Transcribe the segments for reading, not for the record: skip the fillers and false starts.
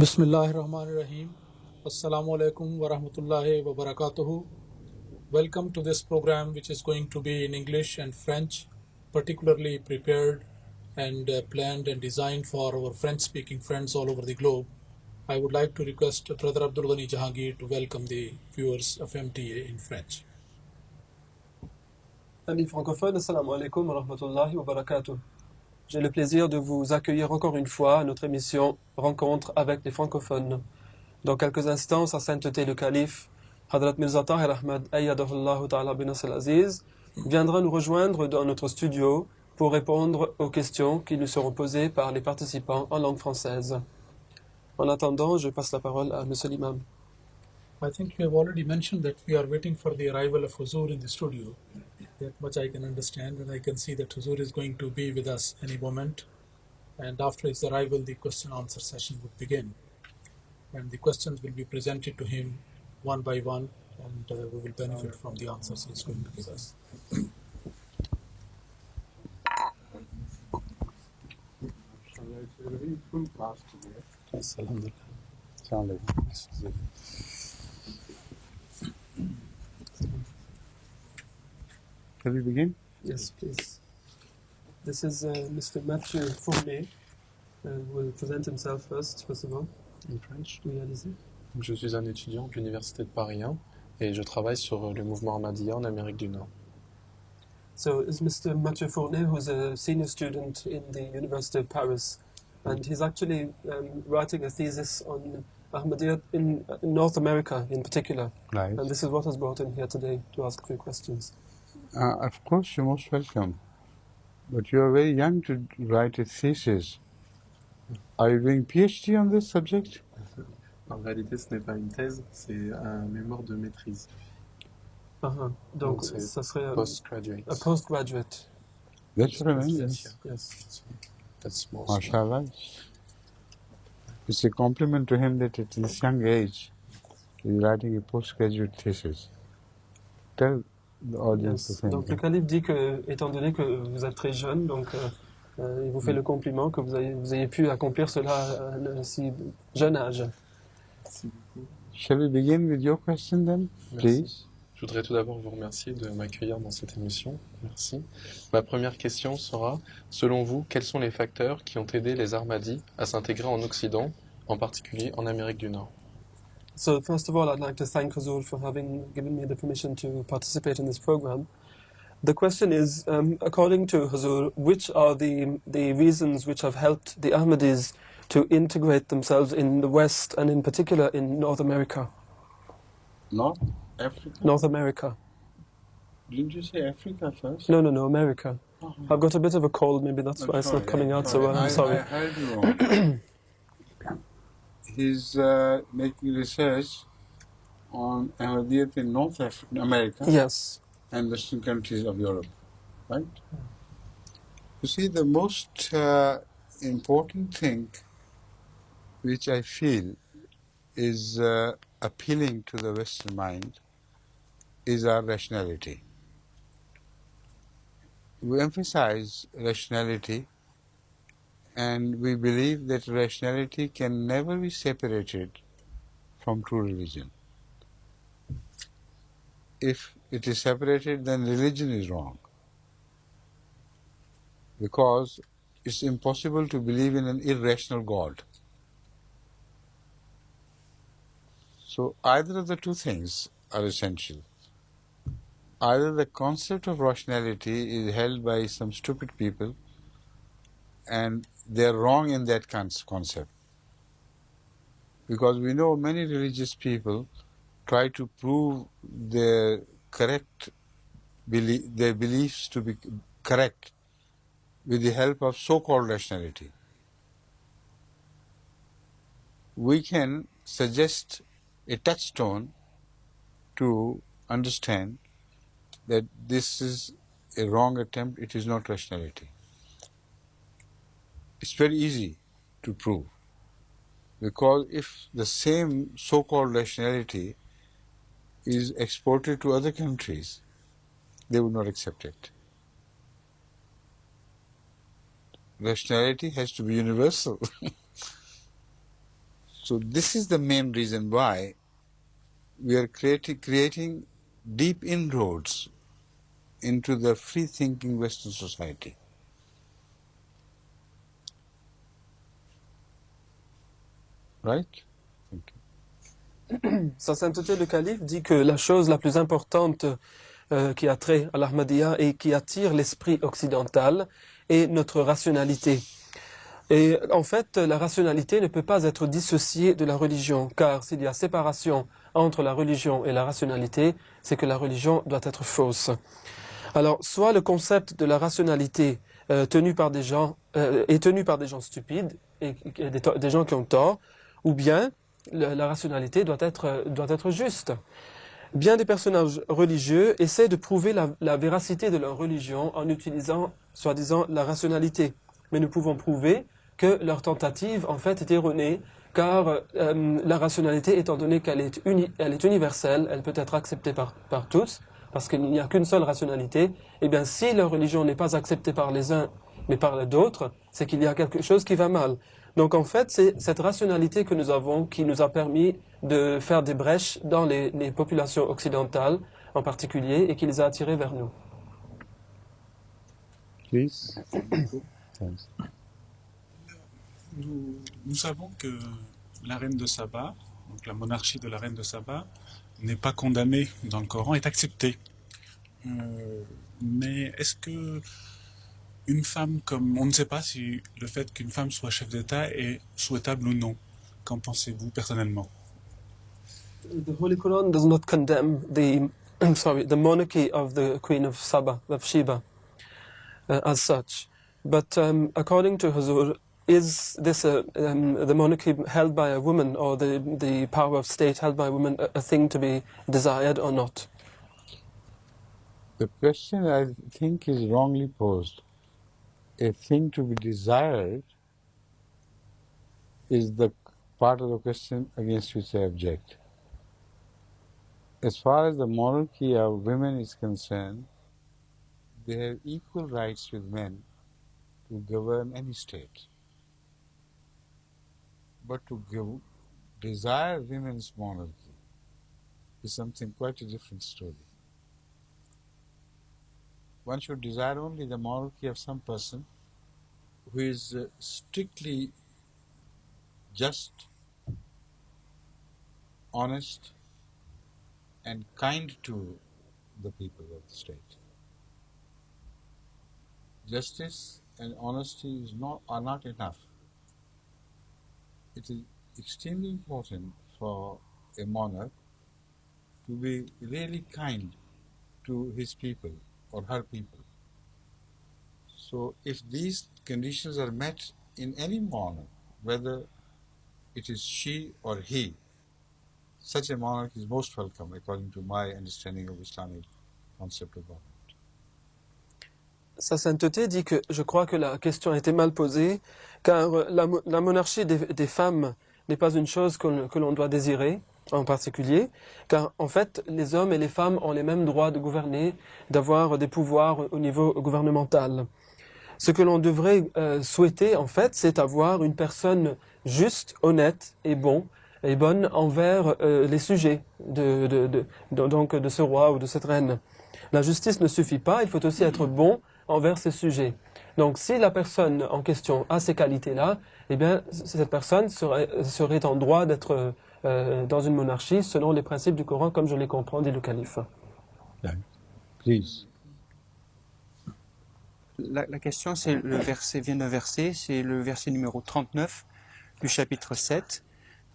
Bismillahirrahmanirrahim. Assalamu alaikum wa rahmatullahi wa barakatuhu. Welcome to this program, which is going to be in English and French, particularly prepared and planned and designed for our French speaking friends all over the globe. I would like to request Brother Abdul Ghani Jahangir to welcome the viewers of MTA in French. Amis francophones, assalamu alaikum wa rahmatullahi wa barakatuh. J'ai le plaisir de vous accueillir encore une fois à notre émission Rencontre avec les francophones. Dans quelques instants, sa sainteté le calife, Hadrat Mirza Tahir Ahmad Ayyadahullah Ta'ala bin Nasr al-Aziz, viendra nous rejoindre dans notre studio pour répondre aux questions qui lui seront posées par les participants en langue française. En attendant, je passe la parole à Monsieur l'imam. I think you have already mentioned that we are waiting for the arrival of Huzur in the studio. That much I can understand, and I can see that Huzur is going to be with us any moment. And after his arrival, the question and answer session would begin. And the questions will be presented to him one by one, and we will benefit from the answers he is going to give us. Shall we begin? Yes, please. This is Mr. Mathieu Fournet, who will present himself first of all. In French. Oui, allez-y. Je suis un étudiant de l'Université de Paris 1 et je travaille sur le mouvement Ahmadiyya en Amérique du Nord. So it's Mr. Mathieu Fournet, who's a senior student in the University of Paris, and he's actually writing a thesis on Ahmadiyya in North America in particular. Right. And this is what has brought him here today to ask a few questions. Of course, you're most welcome. But you are very young to write a thesis. Are you doing PhD on this subject? En réalité, ce n'est pas une thèse, c'est un mémoire de maîtrise. Donc, Donc, c'est ça serait a Postgraduate. postgraduate. That's what I mean. Yes. Yes. That's more. MashaAllah. It's a compliment to him that at this young age, he's writing a postgraduate thesis. Tell the audience the Yes. same Donc le thing. calife dit que, étant donné que vous êtes très jeune, donc il vous fait le compliment que vous ayez pu accomplir cela à un si jeune âge. Merci beaucoup. Shall we begin with your question then, Merci. please? Je voudrais tout d'abord vous remercier de m'accueillir dans cette émission. Merci. Ma première question sera, selon vous, quels sont les facteurs qui ont aidé les Ahmadis à s'intégrer en Occident, en particulier en Amérique du Nord? So first of all, I'd like to thank Huzur for having given me the permission to participate in this program. The question is, according to Huzur, which are the reasons which have helped the Ahmadis to integrate themselves in the West and in particular in North America? North Africa? North America. Didn't you say Africa first? No, America. I've got a bit of a cold, maybe that's why it's not coming out so well. I'm sorry. I heard you wrong. He's making research on Ahmadiyyat in North America Yes. and Western countries of Europe, right? You see, the most important thing which I feel is appealing to the Western mind is our rationality. We emphasize rationality, and we believe that rationality can never be separated from true religion. If it is separated, then religion is wrong, because it's impossible to believe in an irrational God. So either of the two things are essential. Either the concept of rationality is held by some stupid people and they're wrong in that concept. Because we know many religious people try to prove their beliefs to be correct with the help of so-called rationality. We can suggest a touchstone to understand that this is a wrong attempt, it is not rationality. It's very easy to prove, because if the same so-called rationality is exported to other countries, they would not accept it. Rationality has to be universal. So this is the main reason why we are creating deep inroads into the free-thinking Western society. Right? Thank you. Sa sainteté le calife dit que la chose la plus importante qui a trait à l'Ahmadiyya et qui attire l'esprit occidental est notre rationalité. Et en fait, la rationalité ne peut pas être dissociée de la religion, car s'il y a séparation entre la religion et la rationalité, c'est que la religion doit être fausse. Alors, soit le concept de la rationalité est tenu par des gens stupides et des gens qui ont tort, ou bien la rationalité doit être juste. Bien des personnages religieux essaient de prouver la véracité de leur religion en utilisant, soi-disant, la rationalité. Mais nous pouvons prouver que leur tentative, en fait, est erronée, car la rationalité, étant donné qu'elle est, elle est universelle, elle peut être acceptée par tous, parce qu'il n'y a qu'une seule rationalité, et bien si leur religion n'est pas acceptée par les uns, mais par d'autres, c'est qu'il y a quelque chose qui va mal. Donc en fait, c'est cette rationalité que nous avons qui nous a permis de faire des brèches dans les populations occidentales en particulier et qui les a attirées vers nous. Please. Thanks. Nous savons que la reine de Saba, donc la monarchie de la reine de Saba, n'est pas condamnée dans le Coran, est acceptée. Mais est-ce que une femme, comme on ne sait pas si le fait qu'une femme soit chef d'État est souhaitable ou non? Qu'en pensez-vous personnellement? The Holy Quran does not condemn the monarchy of the Queen of Saba, of Sheba, as such. But according to Huzur, is this the monarchy held by a woman, or the power of state held by a woman, a thing to be desired or not? The question, I think, is wrongly posed. A thing to be desired is the part of the question against which I object. As far as the monarchy of women is concerned, they have equal rights with men to govern any state. But to desire women's monarchy is something quite a different story. One should desire only the monarchy of some person who is strictly just, honest, and kind to the people of the state. Justice and honesty are not enough. It is extremely important for a monarch to be really kind to his people or her people. So if these conditions are met in any monarch, whether it is she or he, such a monarch is most welcome according to my understanding of Islamic concept of government. Sa sainteté dit que je crois que la question a été mal posée, car la monarchie des femmes n'est pas une chose que l'on doit désirer en particulier, car en fait les hommes et les femmes ont les mêmes droits de gouverner, d'avoir des pouvoirs au niveau gouvernemental. Ce que l'on devrait souhaiter en fait, c'est avoir une personne juste, honnête et bonne envers les sujets donc de ce roi ou de cette reine. La justice ne suffit pas, il faut aussi être bon envers ses sujets. Donc si la personne en question a ces qualités-là, eh bien cette personne serait en droit d'être dans une monarchie selon les principes du Coran comme je les comprends, dit le calife. Please. La question c'est vient d'un verset, c'est le verset numéro 39 du chapitre 7.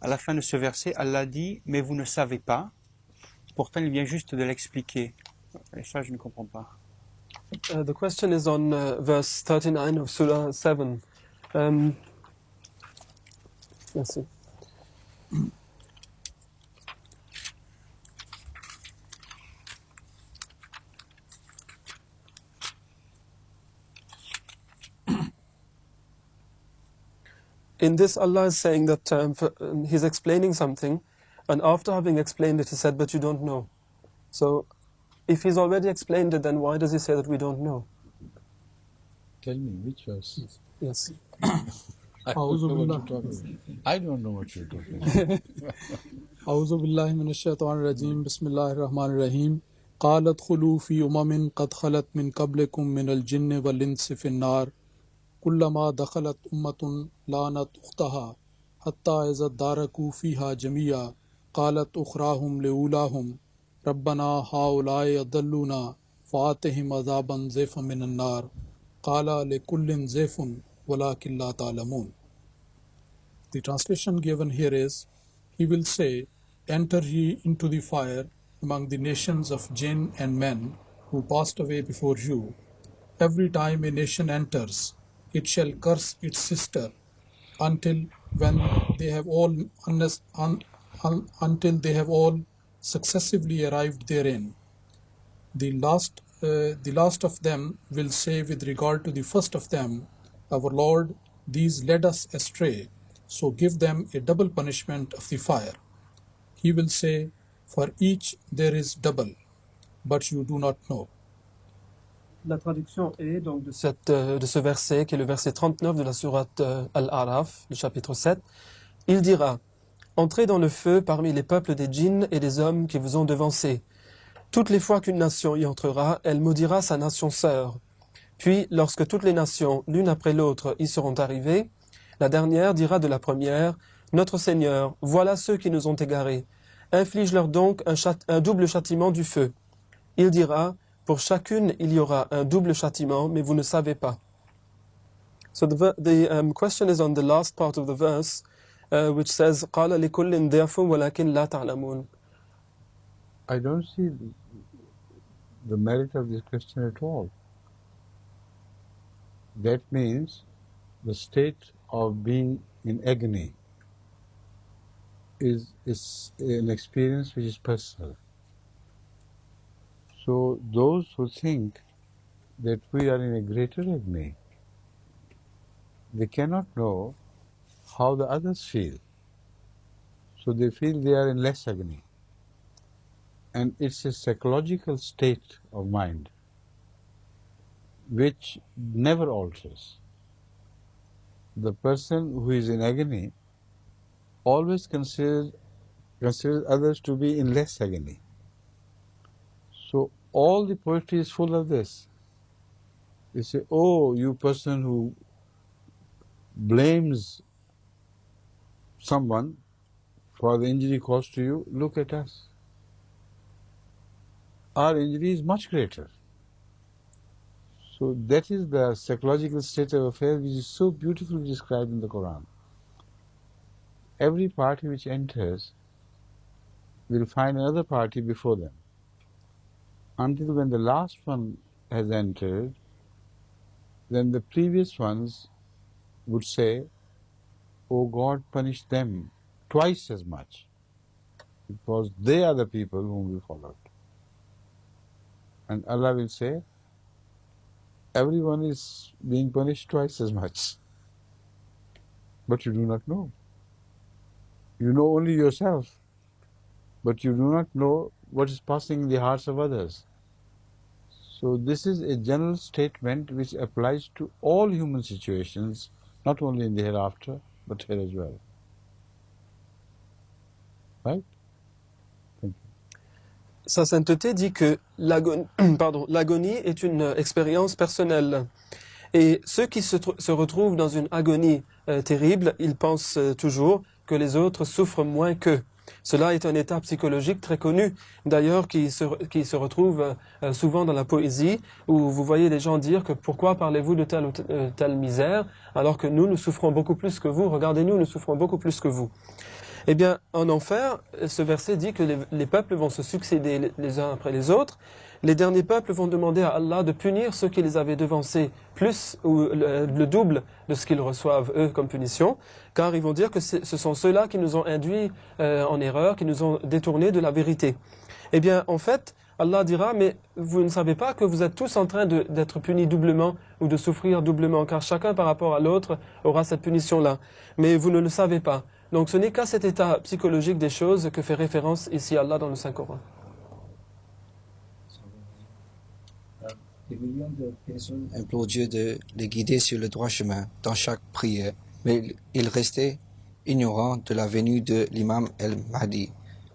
À la fin de ce verset, Allah dit « Mais vous ne savez pas ». Pourtant, il vient juste de l'expliquer. Et ça, je ne comprends pas. The question is on verse 39 of Surah 7. Let's see. In this, Allah is saying that He's explaining something, and after having explained it, He said, "But you don't know." So, if He's already explained it, then why does He say that we don't know? Tell me, which verse? Yes. I don't know what you're talking about. I don't know what you're talking about. أعوذ بالله من الشيطان الرجيم بسم الله الرحمن الرحيم قال ادخلوا في أمم قد خلت من قبلكم من الجن والإنس في النار كلما دخلت أمة لعنت أختها حتى إذا اداركوا فيها جميعا قالت أخراهم لأولاهم ربنا هؤلاء يضلونا فآتهم عذابا ضعفا من النار قال لكل ضعف ولكن لا تعلمون. The translation given here is, he will say, enter ye into the fire among the nations of jinn and men who passed away before you. Every time a nation enters, it shall curse its sister until when they have all until they have all successively arrived therein. The last of them will say with regard to the first of them, our Lord, these led us astray, so give them a double punishment of the fire. He will say, for each there is double, but you do not know. La traduction est donc de ce verset, qui est le verset 39 de la sourate Al-A'raf, le chapitre 7. Il dira, entrez dans le feu parmi les peuples des djinns et des hommes qui vous ont devancés. Toutes les fois qu'une nation y entrera, elle maudira sa nation sœur. Puis, lorsque toutes les nations, l'une après l'autre, y seront arrivées, la dernière dira de la première, notre Seigneur, voilà ceux qui nous ont égarés. Inflige-leur donc un double châtiment du feu. Il dira, pour chacune il y aura un double châtiment, mais vous ne savez pas. So the question is on the last part of the verse, which says, قَالَ لِكُلٍّ ضِعْفٌ وَلَكِنْ لَا تَعْلَمُونَ. I don't see the merit of this question at all. That means the state of being in agony is an experience which is personal. So those who think that we are in a greater agony, they cannot know how the others feel. So they feel they are in less agony. And it's a psychological state of mind which never alters. The person who is in agony always considers others to be in less agony. So all the poetry is full of this. They say, oh, you person who blames someone for the injury caused to you, look at us. Our injury is much greater. So that is the psychological state of affairs which is so beautifully described in the Quran. Every party which enters will find another party before them, until when the last one has entered, then the previous ones would say, oh God, punish them twice as much, because they are the people whom we followed. And Allah will say, everyone is being punished twice as much. But you do not know. You know only yourself, but you do not know what is passing in the hearts of others. So this is a general statement which applies to all human situations, not only in the hereafter, but here as well. Right? Thank you. Sa sainteté dit que l'agonie est une expérience personnelle. Et ceux qui se retrouvent dans une agonie terrible, ils pensent toujours que les autres souffrent moins qu'eux. Cela est un état psychologique très connu, d'ailleurs qui se retrouve souvent dans la poésie, où vous voyez des gens dire que pourquoi parlez-vous de telle ou telle misère, alors que nous souffrons beaucoup plus que vous, regardez-nous, nous souffrons beaucoup plus que vous. Eh bien, en enfer, ce verset dit que les peuples vont se succéder les uns après les autres. Les derniers peuples vont demander à Allah de punir ceux qui les avaient devancés plus ou le double de ce qu'ils reçoivent eux comme punition, car ils vont dire que ce sont ceux-là qui nous ont induits en erreur, qui nous ont détournés de la vérité. Eh bien, en fait, Allah dira, mais vous ne savez pas que vous êtes tous en train d'être punis doublement ou de souffrir doublement, car chacun par rapport à l'autre aura cette punition-là. Mais vous ne le savez pas. Donc ce n'est qu'à cet état psychologique des choses que fait référence ici Allah dans le Saint-Coran. Des millions de personnes implorent Dieu de les guider sur le droit chemin dans chaque prière. mais ils restaient ignorants de la venue de l'imam el-Mahdi.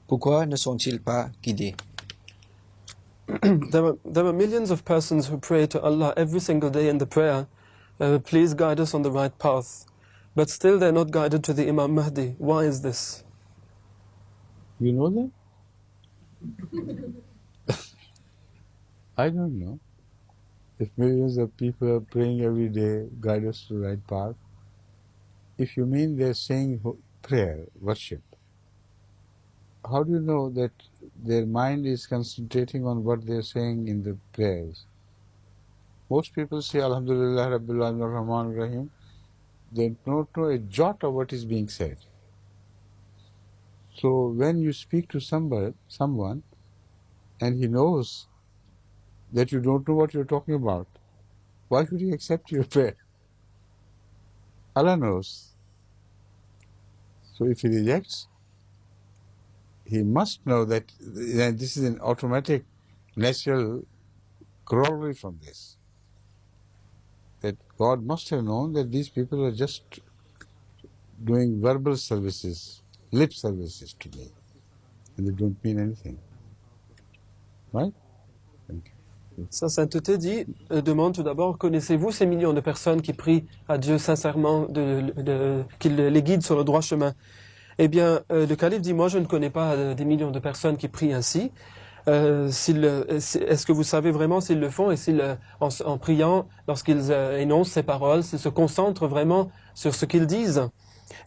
Pourquoi ne sont-ils pas guidés? There were millions of persons who pray to Allah every single day in the prayer, please guide us on the right path. But still they're not guided to the Imam Mahdi. Why is this? You know them? I don't know. If millions of people are praying every day, guide us to the right path. If you mean they're saying prayer, worship, how do you know that their mind is concentrating on what they're saying in the prayers? Most people say Alhamdulillah Rabbil Alamin Ar-Rahman Ar-Rahim. They don't know a jot of what is being said. So when you speak to someone, and he knows that you don't know what you're talking about, why should he accept your prayer? Allah knows. So if he rejects, he must know that this is an automatic, natural corollary from this. That God must have known that these people are just doing verbal services, lip services to me, and they don't mean anything. Right? Thank you. Sa sainteté dit, demande tout d'abord, connaissez-vous ces millions de personnes qui prient à Dieu sincèrement, qu'il les guide sur le droit chemin? Eh bien, le calife dit, moi je ne connais pas des millions de personnes qui prient ainsi. Est-ce que vous savez vraiment s'ils le font et en priant, lorsqu'ils énoncent ces paroles, s'ils se concentrent vraiment sur ce qu'ils disent?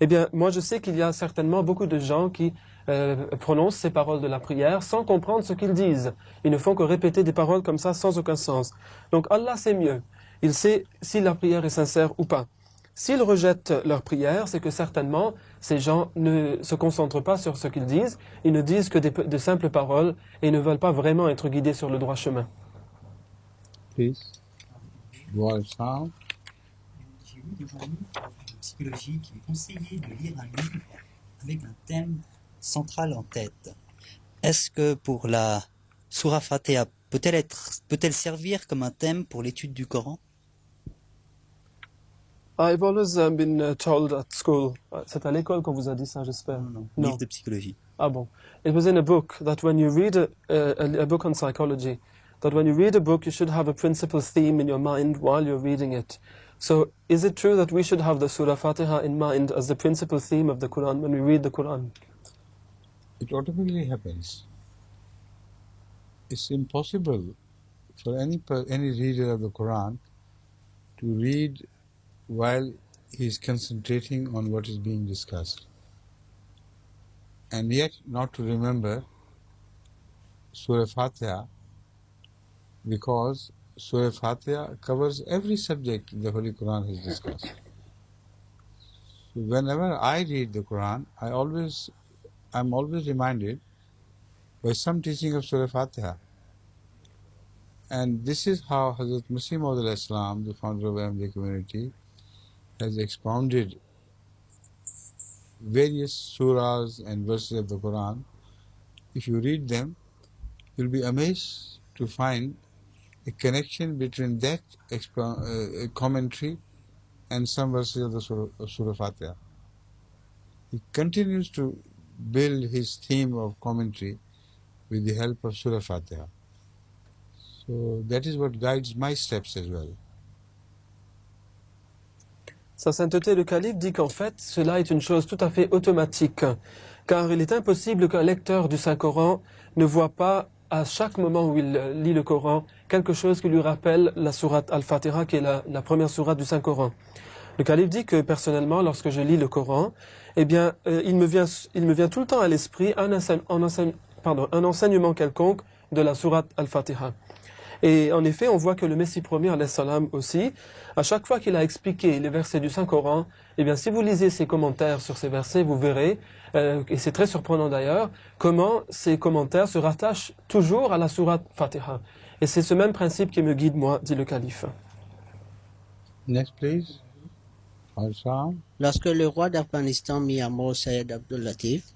Eh bien, moi je sais qu'il y a certainement beaucoup de gens qui prononcent ces paroles de la prière sans comprendre ce qu'ils disent. Ils ne font que répéter des paroles comme ça sans aucun sens. Donc Allah sait mieux. Il sait si la prière est sincère ou pas. S'ils rejettent leur prière, c'est que certainement ces gens ne se concentrent pas sur ce qu'ils disent, ils ne disent que de simples paroles et ne veulent pas vraiment être guidés sur le droit chemin. Please. Sound. J'ai lu des journaux de psychologie qui conseillaient de lire un livre avec un thème central en tête. Est-ce que pour la Surah Fatiha, peut-elle servir comme un thème pour l'étude du Coran? I've always been told at school, c'est à l'école qu'on vous a dit ça, j'espère. Non. Non. Livre de psychologie. Ah bon. It was in a book that when you read a book on psychology, that when you read a book you should have a principal theme in your mind while you're reading it. So is it true that we should have the Surah Fatiha in mind as the principal theme of the Quran when we read the Quran? It automatically happens. It's impossible for any reader of the Quran to read while he's concentrating on what is being discussed, and yet not to remember Surah Fatiha, because Surah Fatiha covers every subject the Holy Quran has discussed. So whenever I read the Quran, I'm always reminded by some teaching of Surah Fatiha. And this is how Hazrat Masih Maud al-Islam, the founder of Ahmadiyya community, has expounded various surahs and verses of the Quran. If you read them, you'll be amazed to find a connection between that commentary and some verses of the Surah Fatiha. He continues to build his theme of commentary with the help of Surah Fatiha. So that is what guides my steps as well. Sa sainteté le calife dit qu'en fait, cela est une chose tout à fait automatique, car il est impossible qu'un lecteur du Saint-Coran ne voit pas, à chaque moment où il lit le Coran, quelque chose qui lui rappelle la sourate Al-Fatiha, qui est la première sourate du Saint-Coran. Le calife dit que personnellement, lorsque je lis le Coran, eh bien, il me vient tout le temps à l'esprit un enseignement quelconque de la sourate Al-Fatiha. Et en effet, on voit que le Messie premier, alayhi salam aussi, à chaque fois qu'il a expliqué les versets du Saint-Coran, eh bien, si vous lisez ses commentaires sur ces versets, vous verrez, et c'est très surprenant d'ailleurs, comment ces commentaires se rattachent toujours à la sourate Fatiha. Et c'est ce même principe qui me guide, moi, dit le calife. Next, please. Lorsque le roi d'Afghanistan mit à mort Sayyid Abdul Latif,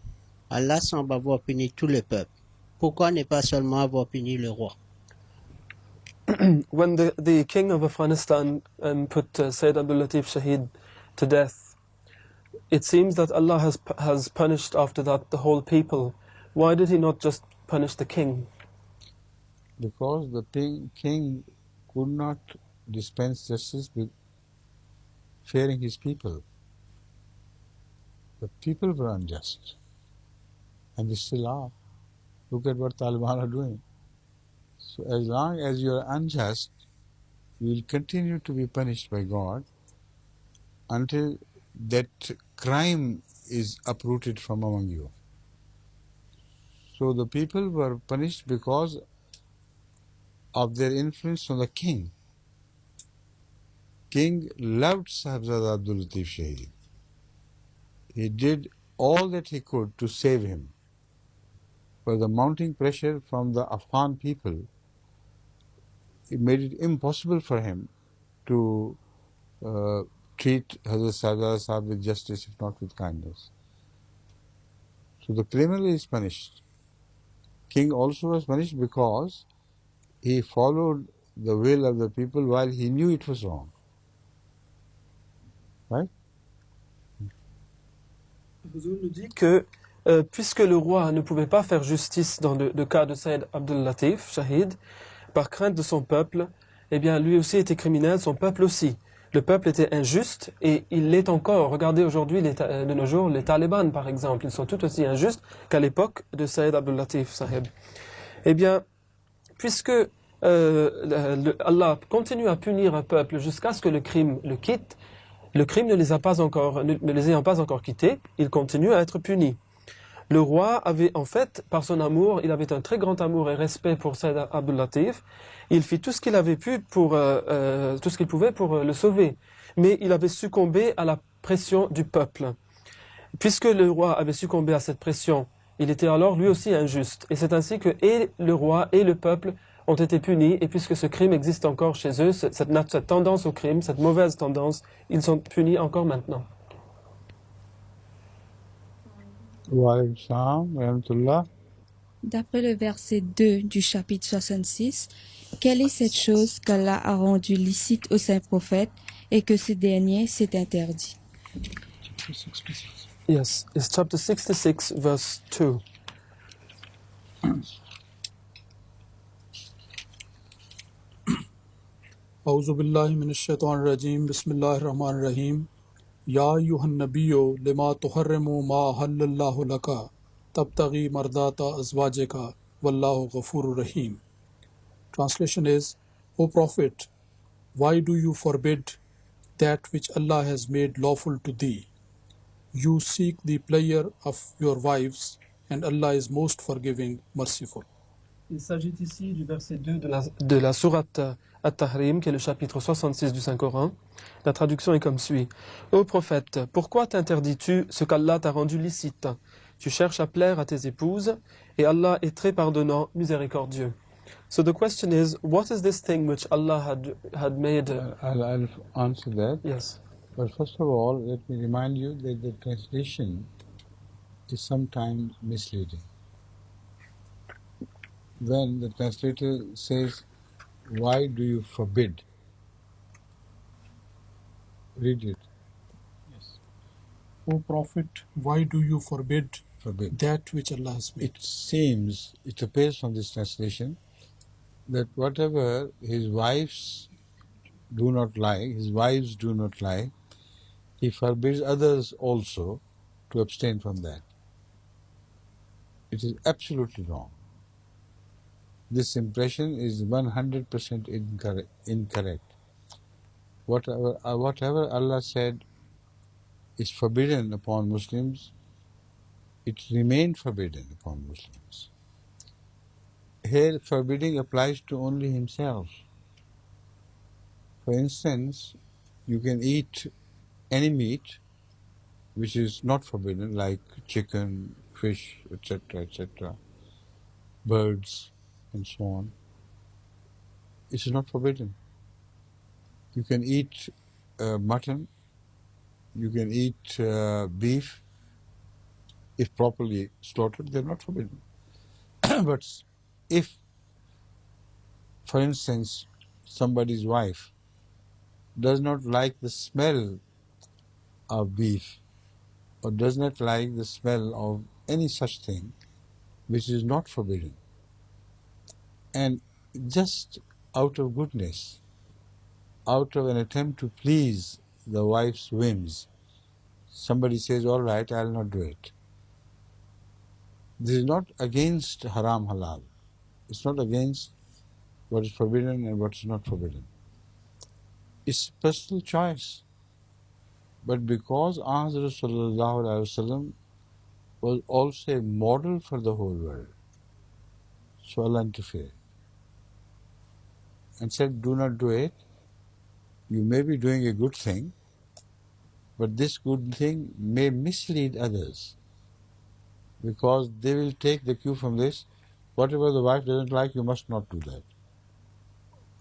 Allah semble avoir puni tout le peuple. Pourquoi ne pas seulement avoir puni le roi? When the king of Afghanistan put Sayyid Abdul Latif Shahid to death, it seems that Allah has punished after that the whole people. Why did He not just punish the king? Because the king could not dispense justice with fearing his people. The people were unjust, and they still are. Look at what Taliban are doing. So as long as you are unjust, you will continue to be punished by God until that crime is uprooted from among you. So the people were punished because of their influence on the king. King loved Sahibzada Abdul Latif Shahid. He did all that he could to save him. But the mounting pressure from the Afghan people, it made it impossible for him to treat Hazrat Sahibzada Sahib with justice, if not with kindness. So the criminal is punished. King also was punished because he followed the will of the people while he knew it was wrong. Right? Huzour nous dit que puisque le roi ne pouvait pas faire justice dans le cas de Saïd Abdul Latif, Shahid, par crainte de son peuple, eh bien lui aussi était criminel, son peuple aussi. Le peuple était injuste et il l'est encore. Regardez aujourd'hui, de nos jours, les talibans par exemple, ils sont tout aussi injustes qu'à l'époque de Saïd Abdul Latif Sahib. Eh bien, puisque Allah continue à punir un peuple jusqu'à ce que le crime le quitte, le crime ne les ayant pas encore quittés, il continue à être puni. Le roi avait en fait, par son amour, il avait un très grand amour et respect pour Saïd Abdul Latif. Il fit tout ce qu'il avait pu tout ce qu'il pouvait pour le sauver. Mais il avait succombé à la pression du peuple. Puisque le roi avait succombé à cette pression, il était alors lui aussi injuste. Et c'est ainsi que et le roi et le peuple ont été punis. Et puisque ce crime existe encore chez eux, cette tendance au crime, cette mauvaise tendance, ils sont punis encore maintenant. D'après le verset 2 du chapitre 66, quelle est cette chose qu'Allah a rendue licite au saint prophète et que ce dernier s'est interdit? Yes, it's chapter 66, verse 2. أعوذ بالله من الشيطان الرجيم بسم الله الرحمن الرحيم يا أيها النبي لما تحرم ما أحل الله لك تبتغي مرضات أزواجك والله غفور رحيم. Translation is, O Prophet, why do you forbid that which Allah has made lawful to thee? You seek the pleasure of your wives, and Allah is most forgiving, merciful. Il s'agit ici du verset 2 de la sourate At-Tahrim, qui est le chapitre 66 du Saint-Coran. La traduction est comme suit. Ô prophète, pourquoi t'interdis-tu ce qu'Allah t'a rendu licite? Tu cherches à plaire à tes épouses, et Allah est très pardonnant, miséricordieux. So the question is, what is this thing which Allah had made? I'll answer that. Yes. But first of all, let me remind you that the translation is sometimes misleading. When the translator says, why do you forbid? Read it. Yes. O Prophet, why do you forbid that which Allah has made? It seems, it appears from this translation, that whatever his wives do not like, he forbids others also to abstain from that. It is absolutely wrong. This impression is 100% incorrect. Whatever Allah said is forbidden upon Muslims, it remained forbidden upon Muslims. Here, forbidding applies to only himself. For instance, you can eat any meat which is not forbidden, like chicken, fish, etc., birds, and so on. It is not forbidden. You can eat mutton, you can eat beef. If properly slaughtered, they are not forbidden. But if, for instance, somebody's wife does not like the smell of beef, or does not like the smell of any such thing which is not forbidden. And just out of goodness, out of an attempt to please the wife's whims, somebody says, all right, I'll not do it. This is not against haram halal. It's not against what is forbidden and what is not forbidden. It's personal choice. But because Hazrat Sallallahu Alaihi Wasallam was also a model for the whole world, so Allah interfered and said, do not do it. You may be doing a good thing, but this good thing may mislead others, because they will take the cue from this. Whatever the wife doesn't like, you must not do that.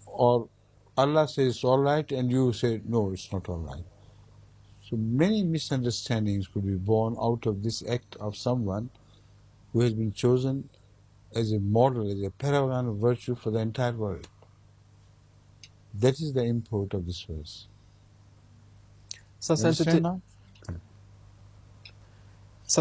Or Allah says it's all right and you say, no, it's not all right. So many misunderstandings could be born out of this act of someone who has been chosen as a model, as a paragon of virtue for the entire world. That is the import of this verse. Sa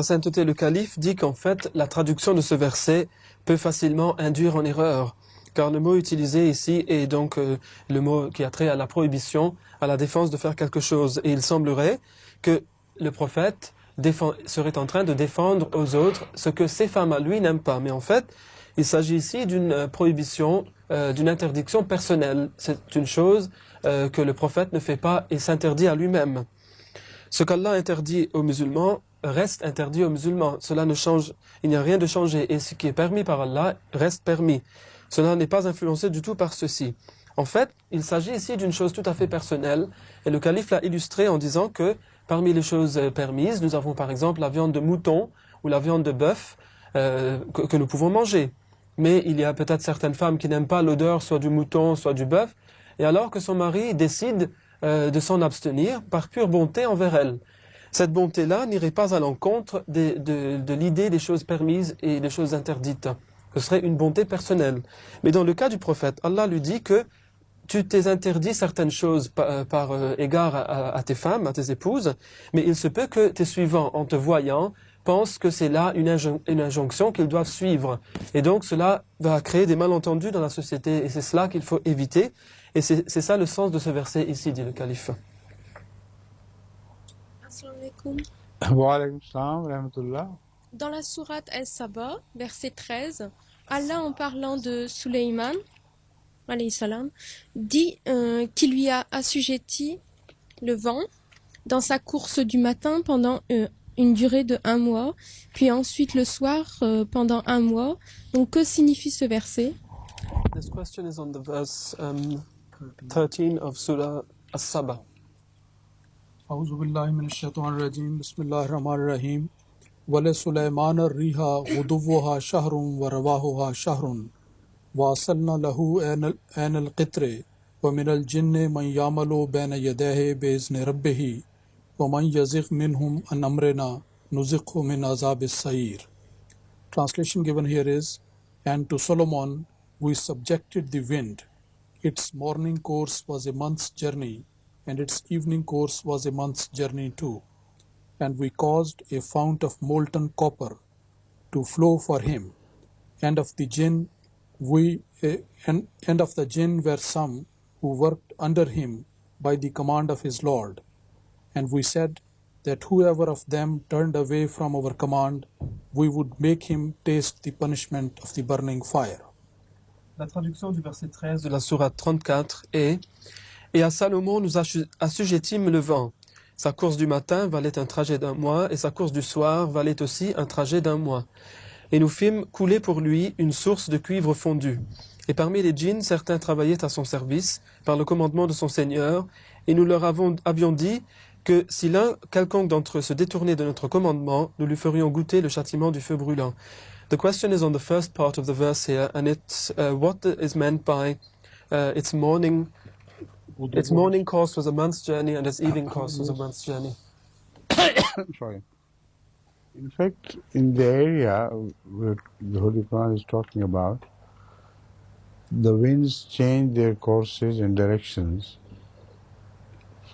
sainteté, le calife, dit qu'en fait, la traduction de ce verset peut facilement induire en erreur, car le mot utilisé ici est donc le mot qui a trait à la prohibition, à la défense de faire quelque chose. Et il semblerait que le prophète serait en train de défendre aux autres ce que ces femmes à lui n'aiment pas. Mais en fait, il s'agit ici d'une prohibition, d'une interdiction personnelle. C'est une chose que le prophète ne fait pas et s'interdit à lui-même. Ce qu'Allah interdit aux musulmans reste interdit aux musulmans. Cela ne change, il n'y a rien de changé. Et ce qui est permis par Allah reste permis. Cela n'est pas influencé du tout par ceci. En fait, il s'agit ici d'une chose tout à fait personnelle. Et le calife l'a illustré en disant que parmi les choses permises, nous avons par exemple la viande de mouton ou la viande de bœuf que nous pouvons manger. Mais il y a peut-être certaines femmes qui n'aiment pas l'odeur soit du mouton, soit du bœuf. Et alors que son mari décide de s'en abstenir par pure bonté envers elle. Cette bonté-là n'irait pas à l'encontre de l'idée des choses permises et des choses interdites. Ce serait une bonté personnelle. Mais dans le cas du prophète, Allah lui dit que tu t'es interdit certaines choses par égard à tes femmes, à tes épouses, mais il se peut que tes suivants, en te voyant, pensent que c'est là une injonction qu'ils doivent suivre. Et donc cela va créer des malentendus dans la société, et c'est cela qu'il faut éviter. Et c'est ça le sens de ce verset ici, dit le calife. Assalamu alaikum. Wa alaykum salam wa rahmatullah. Dans la sourate Al-Saba, verset 13, Allah, en parlant de Sulayman, alayhi salam, dit qu'il lui a assujetti le vent dans sa course du matin pendant une durée de 1 mois, puis ensuite le soir pendant 1 mois. Donc que signifie ce verset? This question is on the verse 13 of Surah As-Saba. A'udhu billahi minash shaitanir rajim. Bismillahir rahmanir rahim. وَلَسُلَيْمَانَ الرِّيحَ غُدُوُّهَا شَهْرٌ وَرَوَاحُهَا شَهْرٌ وَأَصَلْنَا لَهُ أَيْنَ الْقِطْرِ وَمِنَ الْجِنِّ مَنْ يَعْمَلُ بَيْنَ يَدَيْهِ بِإِذْنِ رَبِّهِ وَمَنْ يَزِغْ مِنْهُمْ عَنْ أَمْرِنَا نُزِغْهُ مِنْ عَذَابِ السَّعِيرِ. Translation given here is, and to Solomon we subjected the wind. Its morning course was a month's journey, and its evening course was a month's journey too. And we caused a fount of molten copper to flow for him. And of the jinn were some who worked under him by the command of his Lord. And we said that whoever of them turned away from our command, we would make him taste the punishment of the burning fire. La traduction du verset 13 de la sourate 34 est « Et à Salomon nous assujettîmes le vent. Sa course du matin valait un trajet d'1 mois, et sa course du soir valait aussi un trajet d'1 mois. Et nous fîmes couler pour lui une source de cuivre fondu. Et parmi les djinns, certains travaillaient à son service, par le commandement de son Seigneur, et nous leur avions dit que si l'un quelconque d'entre eux se détournait de notre commandement, nous lui ferions goûter le châtiment du feu brûlant. The question is on the first part of the verse here, and it's what is meant by its morning course was a month's journey, and its evening course was a month's journey. Sorry. In fact, in the area where the Holy Quran is talking about, the winds change their courses and directions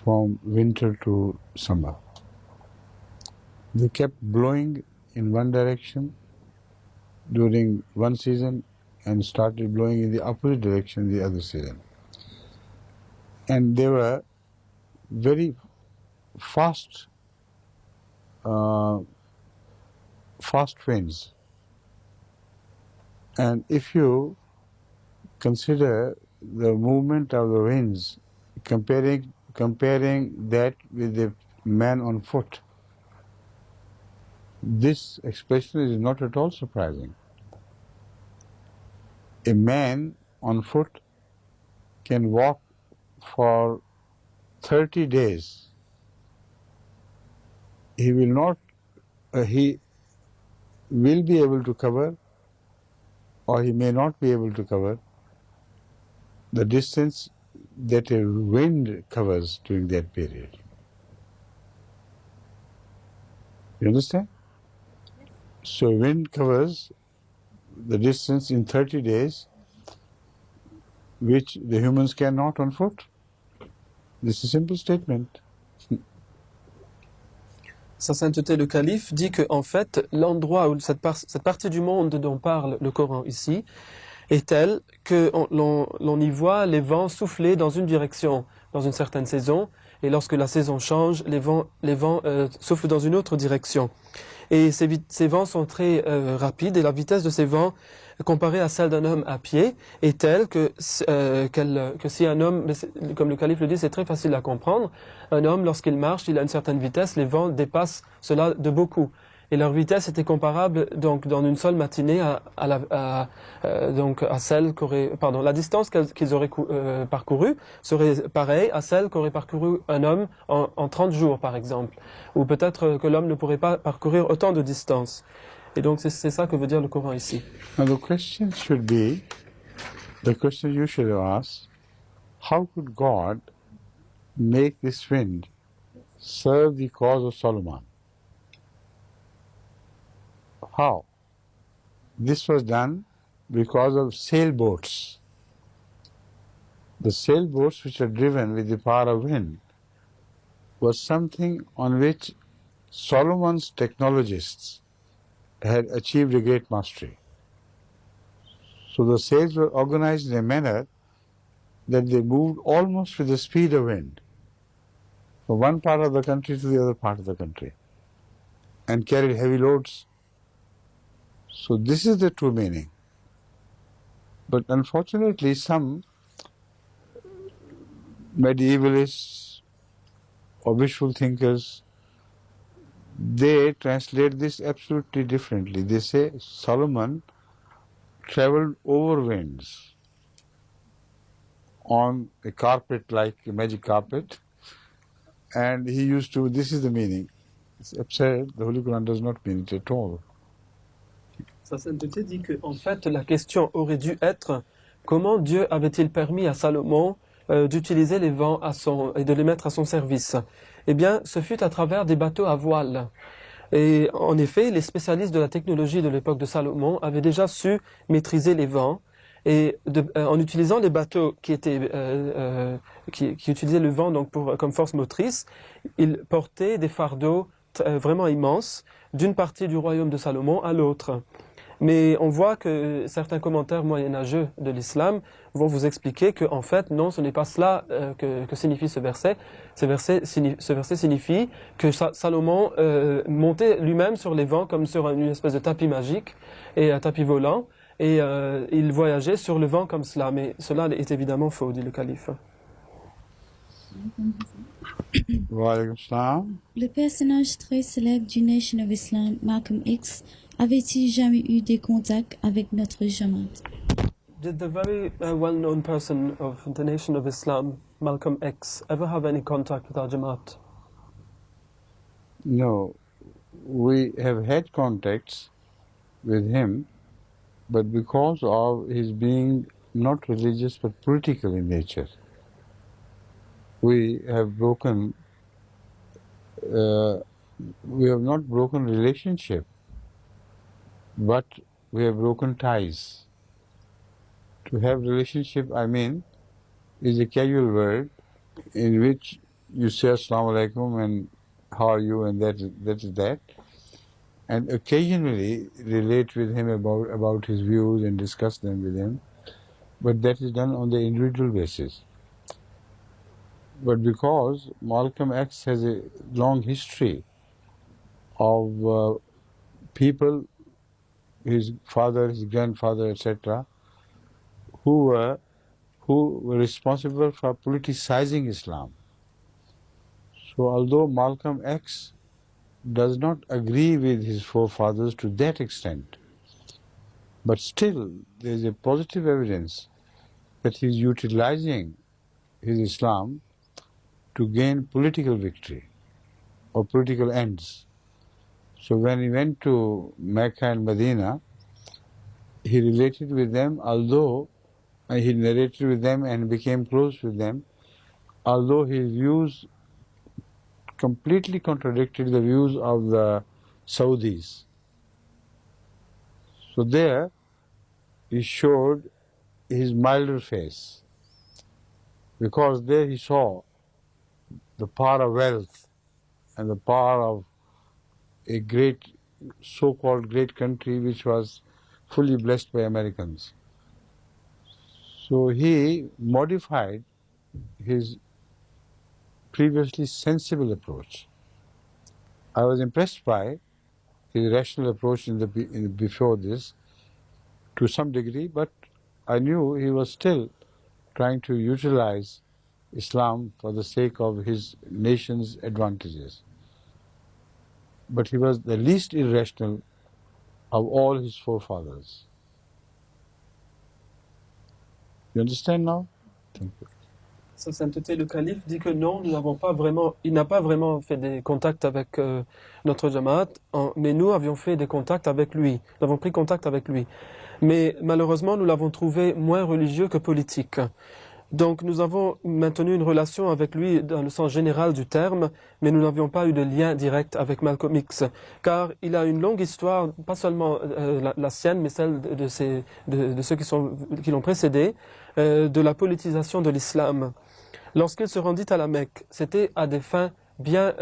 from winter to summer. They kept blowing in one direction during one season and started blowing in the opposite direction the other season. And they were very fast winds. And if you consider the movement of the winds, comparing that with the man on foot, this expression is not at all surprising. A man on foot can walk for 30 days. He will be able to cover, or he may not be able to cover, the distance that a wind covers during that period. You understand? So wind covers the distance in 30 days, which the humans cannot on foot. This is a simple statement. Sa Sainteté le Calife dit que en fait l'endroit où cette partie du monde dont parle le Coran ici est telle que l'on y voit les vents souffler dans une direction dans une certaine saison, et lorsque la saison change, les vents soufflent dans une autre direction. Et ces vents sont très rapides, et la vitesse de ces vents, comparée à celle d'un homme à pied, est telle que si un homme, comme le calife le dit, c'est très facile à comprendre, un homme, lorsqu'il marche, il a une certaine vitesse, les vents dépassent cela de beaucoup. Et leur vitesse était comparable, donc, dans une seule matinée à celle la distance qu'ils auraient parcourue serait pareille à celle qu'aurait parcouru un homme en 30 jours, par exemple. Ou peut-être que l'homme ne pourrait pas parcourir autant de distance. Et donc, c'est ça que veut dire le Coran ici. Now the question you should ask, how could God make this wind serve the cause of Solomon? How? This was done because of sailboats. The sailboats which are driven with the power of wind was something on which Solomon's technologists had achieved a great mastery. So the sails were organized in a manner that they moved almost with the speed of wind from one part of the country to the other part of the country and carried heavy loads. So this is the true meaning. But unfortunately, some medievalists or wishful thinkers, they translate this absolutely differently. They say Solomon traveled over winds on a carpet like a magic carpet, and he used to, this is the meaning. It's absurd, the Holy Quran does not mean it at all. Sa Sainteté dit que, en fait, la question aurait dû être comment Dieu avait-il permis à Salomon d'utiliser les vents et de les mettre à son service. Eh bien, ce fut à travers des bateaux à voile. Et en effet, les spécialistes de la technologie de l'époque de Salomon avaient déjà su maîtriser les vents. Et en utilisant les bateaux qui utilisaient le vent donc comme force motrice, ils portaient des fardeaux vraiment immenses d'une partie du royaume de Salomon à l'autre. Mais on voit que certains commentaires moyenâgeux de l'islam vont vous expliquer que, en fait, non, ce n'est pas cela que signifie ce verset. Ce verset signifie que Salomon montait lui-même sur les vents comme sur une espèce de tapis magique et un tapis volant, et il voyageait sur le vent comme cela. Mais cela est évidemment faux, dit le calife. Le personnage très célèbre du Nation of Islam, Malcolm X, avait-il jamais eu des contacts avec notre Jamaat? Did the very well-known person of the Nation of Islam, Malcolm X, ever have any contact with our Jamaat? No, we have had contacts with him, but because of his being not religious but political in nature, we have not broken relationship, but we have broken ties. To have relationship, I mean, is a casual word in which you say Assalamu alaikum and how are you, and that is that. and occasionally relate with him about his views and discuss them with him, but that is done on the individual basis. But because Malcolm X has a long history of people, his father, his grandfather, etc., who were responsible for politicizing Islam. So although Malcolm X does not agree with his forefathers to that extent, but still there is a positive evidence that he is utilizing his Islam to gain political victory or political ends. So when he went to Mecca and Medina, he related with them, although he narrated with them and became close with them, although his views completely contradicted the views of the Saudis. So there he showed his milder face, because there he saw the power of wealth and the power of a great, so-called great country which was fully blessed by Americans. So he modified his previously sensible approach. I was impressed by his rational approach before this to some degree, but I knew he was still trying to utilize Islam for the sake of his nation's advantages. But he was the least irrational of all his forefathers. You understand now? Thank you. Sa sainteté le calife dit que non, il n'a pas vraiment fait des contacts avec notre Jamaat, mais nous avions fait des contacts avec lui, nous avons pris contact avec lui. Mais malheureusement, nous l'avons trouvé moins religieux que politique. Donc nous avons maintenu une relation avec lui dans le sens général du terme, mais nous n'avions pas eu de lien direct avec Malcolm X, car il a une longue histoire, pas seulement la sienne, mais celle de ceux qui l'ont précédé, de la politisation de l'islam. Lorsqu'il se rendit à la Mecque, c'était à des fins bien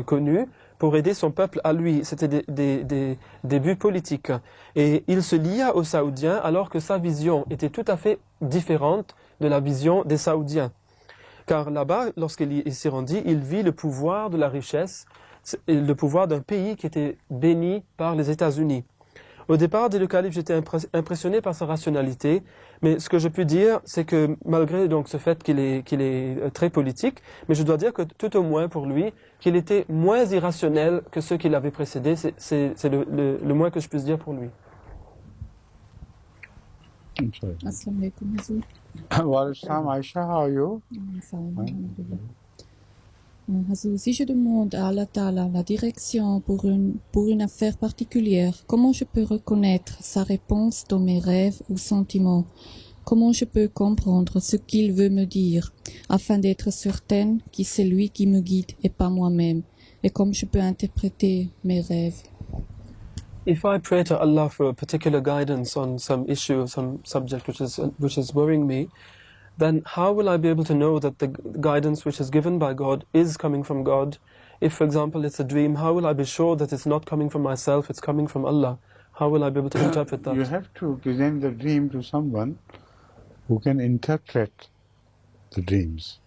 connues, pour aider son peuple à lui. C'était des buts politiques. Et il se lia aux Saoudiens alors que sa vision était tout à fait différente de la vision des Saoudiens. Car là-bas, lorsqu'il s'y rendit, il vit le pouvoir de la richesse, le pouvoir d'un pays qui était béni par les États-Unis. Au départ, dit le calife, j'étais impressionné par sa rationalité, mais ce que je puis dire, c'est que malgré donc ce fait qu'il est très politique, mais je dois dire que tout au moins pour lui, qu'il était moins irrationnel que ceux qui l'avaient précédé, c'est le moins que je puisse dire pour lui. Assalamu alaikum, Hazur. Walaikum Aisha, how are you? Hazur, si je demande à Allah Ta'ala la direction pour une affaire particulière, comment je peux reconnaître sa réponse dans mes rêves ou sentiments? Comment je peux comprendre ce qu'il veut me dire, afin d'être certaine que c'est lui qui me guide et pas moi-même? Et comment je peux interpréter mes rêves? If I pray to Allah for a particular guidance on some issue or some subject which is worrying me, then how will I be able to know that the guidance which is given by God is coming from God? If, for example, it's a dream, how will I be sure that it's not coming from myself, it's coming from Allah? How will I be able to interpret that? You have to present the dream to someone who can interpret the dreams.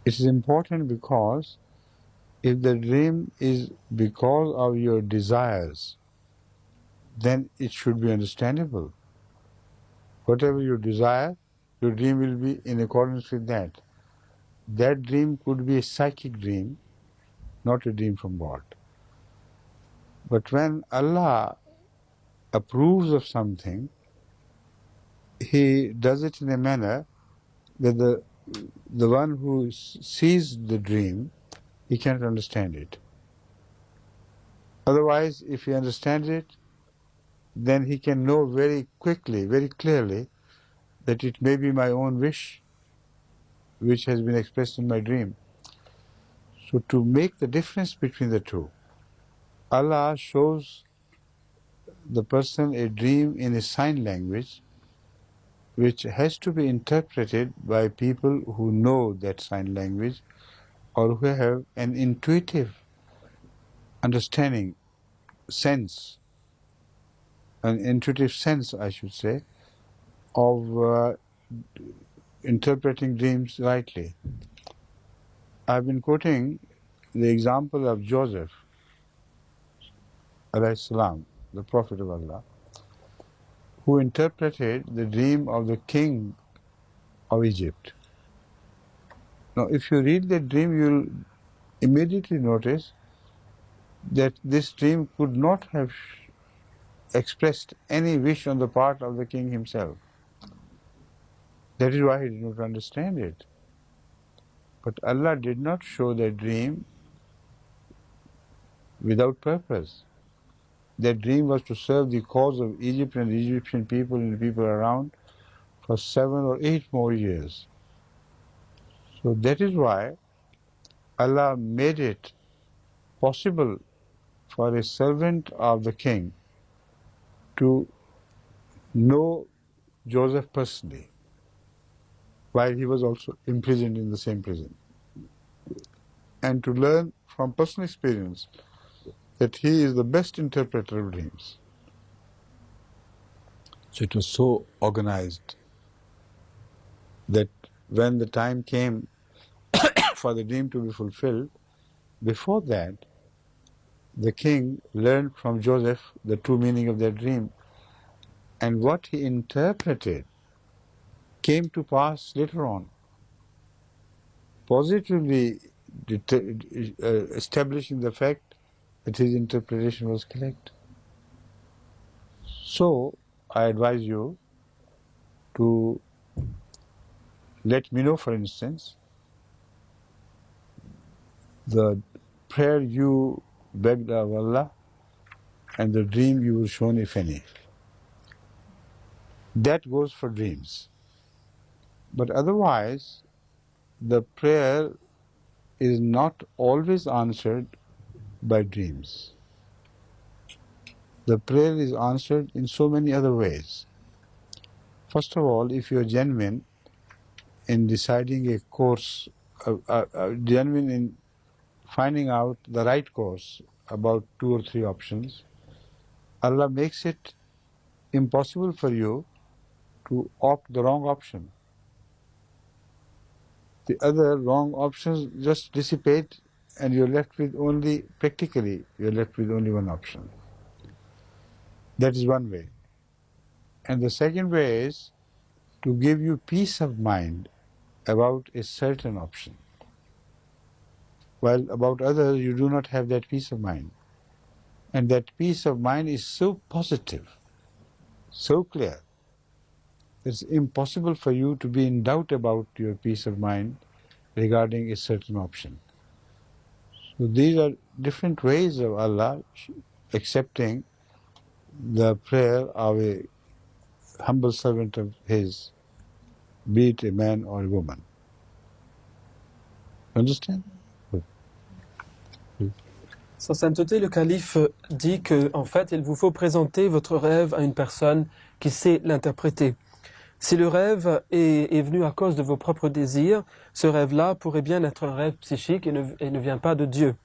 It is important because if the dream is because of your desires, then it should be understandable. Whatever you desire, your dream will be in accordance with that. That dream could be a psychic dream, not a dream from God. But when Allah approves of something, He does it in a manner that the one who sees the dream, he cannot understand it. Otherwise, if he understands it, then he can know very quickly, very clearly, that it may be my own wish which has been expressed in my dream. So to make the difference between the two, Allah shows the person a dream in a sign language which has to be interpreted by people who know that sign language or who have an intuitive understanding, sense, an intuitive sense, I should say, of interpreting dreams rightly. I've been quoting the example of Joseph, alayhi salam, the Prophet of Allah, who interpreted the dream of the king of Egypt. Now, if you read that dream, you'll immediately notice that this dream could not have expressed any wish on the part of the king himself. That is why he did not understand it. But Allah did not show that dream without purpose. That dream was to serve the cause of Egypt and the Egyptian people and the people around for 7 or 8 more years. So that is why Allah made it possible for a servant of the king to know Joseph personally, while he was also imprisoned in the same prison, and to learn from personal experience that he is the best interpreter of dreams. So it was so organized that when the time came for the dream to be fulfilled, before that, the king learned from Joseph the true meaning of that dream, and what he interpreted came to pass later on, positively establishing the fact that his interpretation was correct. So, I advise you to let me know, for instance, the prayer you begged of Allah and the dream you were shown, if any. That goes for dreams. But otherwise, the prayer is not always answered by dreams. The prayer is answered in so many other ways. First of all, if you are genuine in deciding a course, genuine in finding out the right course about 2 or 3 options, Allah makes it impossible for you to opt the wrong option. The other wrong options just dissipate and you're left with only, practically, you're left with only one option. That is one way. And the second way is to give you peace of mind about a certain option, while about others you do not have that peace of mind. And that peace of mind is so positive, so clear, it's impossible for you to be in doubt about your peace of mind regarding a certain option. So these are different ways of Allah accepting the prayer of a humble servant of His, be it a man or a woman. Understand? Sa Sainteté, le calife dit que, en fait, il vous faut présenter votre rêve à une personne qui sait l'interpréter. Si le rêve est venu à cause de vos propres désirs, ce rêve-là pourrait bien être un rêve psychique et ne vient pas de Dieu.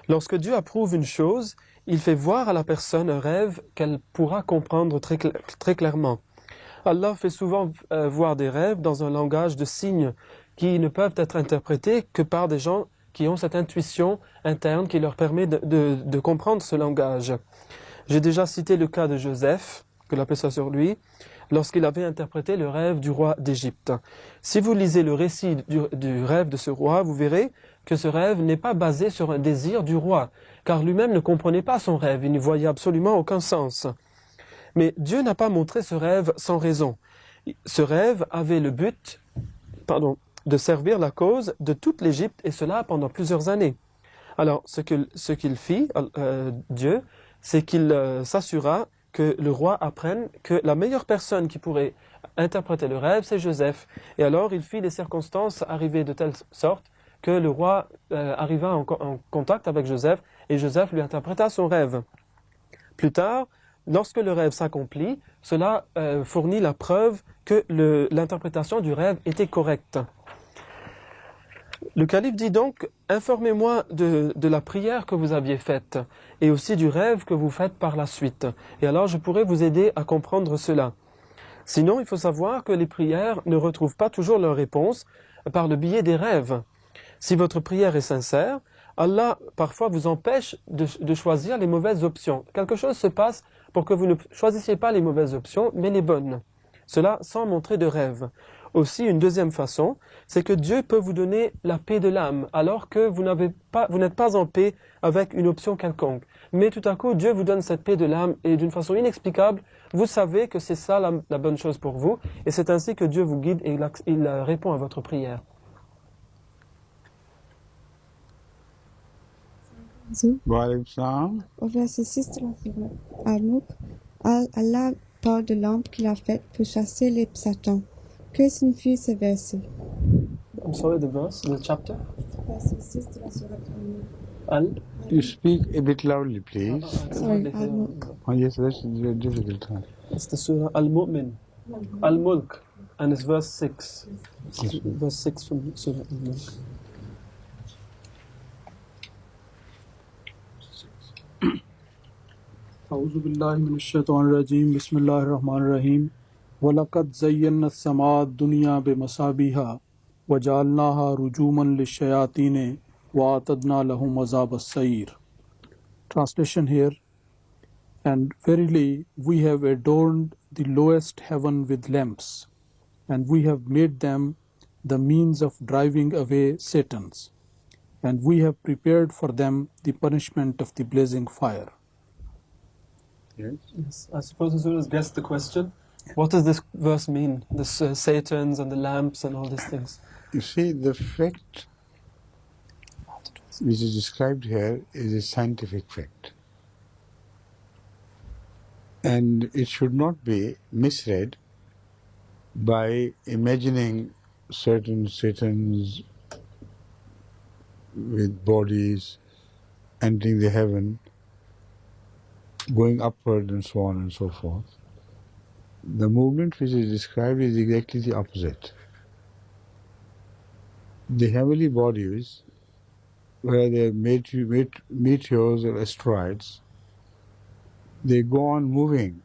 Lorsque Dieu approuve une chose, il fait voir à la personne un rêve qu'elle pourra comprendre très clairement. Allah fait souvent voir des rêves dans un langage de signes qui ne peuvent être interprétés que par des gens qui ont cette intuition interne qui leur permet de comprendre ce langage. J'ai déjà cité le cas de Joseph, que la paix soit sur lui, lorsqu'il avait interprété le rêve du roi d'Égypte. Si vous lisez le récit du rêve de ce roi, vous verrez que ce rêve n'est pas basé sur un désir du roi, car lui-même ne comprenait pas son rêve, il n'y voyait absolument aucun sens. Mais Dieu n'a pas montré ce rêve sans raison. Ce rêve avait le but, de servir la cause de toute l'Égypte, et cela pendant plusieurs années. Alors, ce qu'il fit, Dieu, c'est qu'il s'assura que le roi apprenne que la meilleure personne qui pourrait interpréter le rêve, c'est Joseph. Et alors, il fit les circonstances arriver de telle sorte que le roi arriva en contact avec Joseph, et Joseph lui interpréta son rêve. Plus tard, lorsque le rêve s'accomplit, cela fournit la preuve que l'interprétation du rêve était correcte. Le calife dit donc, informez-moi de la prière que vous aviez faite et aussi du rêve que vous faites par la suite. Et alors je pourrai vous aider à comprendre cela. Sinon, il faut savoir que les prières ne retrouvent pas toujours leur réponse par le biais des rêves. Si votre prière est sincère, Allah parfois vous empêche de choisir les mauvaises options. Quelque chose se passe pour que vous ne choisissiez pas les mauvaises options, mais les bonnes. Cela sans montrer de rêve. Aussi, une deuxième façon, c'est que Dieu peut vous donner la paix de l'âme, alors que vous n'êtes pas en paix avec une option quelconque. Mais tout à coup, Dieu vous donne cette paix de l'âme et d'une façon inexplicable, vous savez que c'est ça la bonne chose pour vous, et c'est ainsi que Dieu vous guide et il répond à votre prière. Au verset 6 de la sourate Al-Mulk, Allah parle de lampe qu'il a faite pour chasser les Satans. Que signifie ce verset? I'm sorry, the verse, the chapter? Verset 6 de la sourate Al-Mulk. You speak a bit loudly, please. Sorry, Al-Mulk. Oh, yes, that's a difficult time. It's the surah Al-Mu'min, Al-Mulk, and it's verse 6. Yes. Verse 6 from surah Al-Mulk. أعوذ بالله من الشيطان الرجيم بسم الله الرحمن الرحيم وَلَقَدْ زَيَّنَّا السَّمَاءَ الدُّنْيَا بِمَصَابِيحَ وَجَعَلْنَاهَا رُجُومًا لِلشَّيَاطِينِ وَأَعْتَدْنَا لَهُمْ عَذَابَ السَّعِيرِ. Translation here: And verily we have adorned the lowest heaven with lamps, and we have made them the means of driving away Satans, and we have prepared for them the punishment of the blazing fire. Yes, I suppose the students guessed the question. What does this verse mean? The Satans and the lamps and all these things. You see, the fact which is described here is a scientific fact. And it should not be misread by imagining certain Satans with bodies entering the heaven, going upward and so on and so forth. The movement which is described is exactly the opposite. The heavenly bodies, where they are meteors or asteroids, they go on moving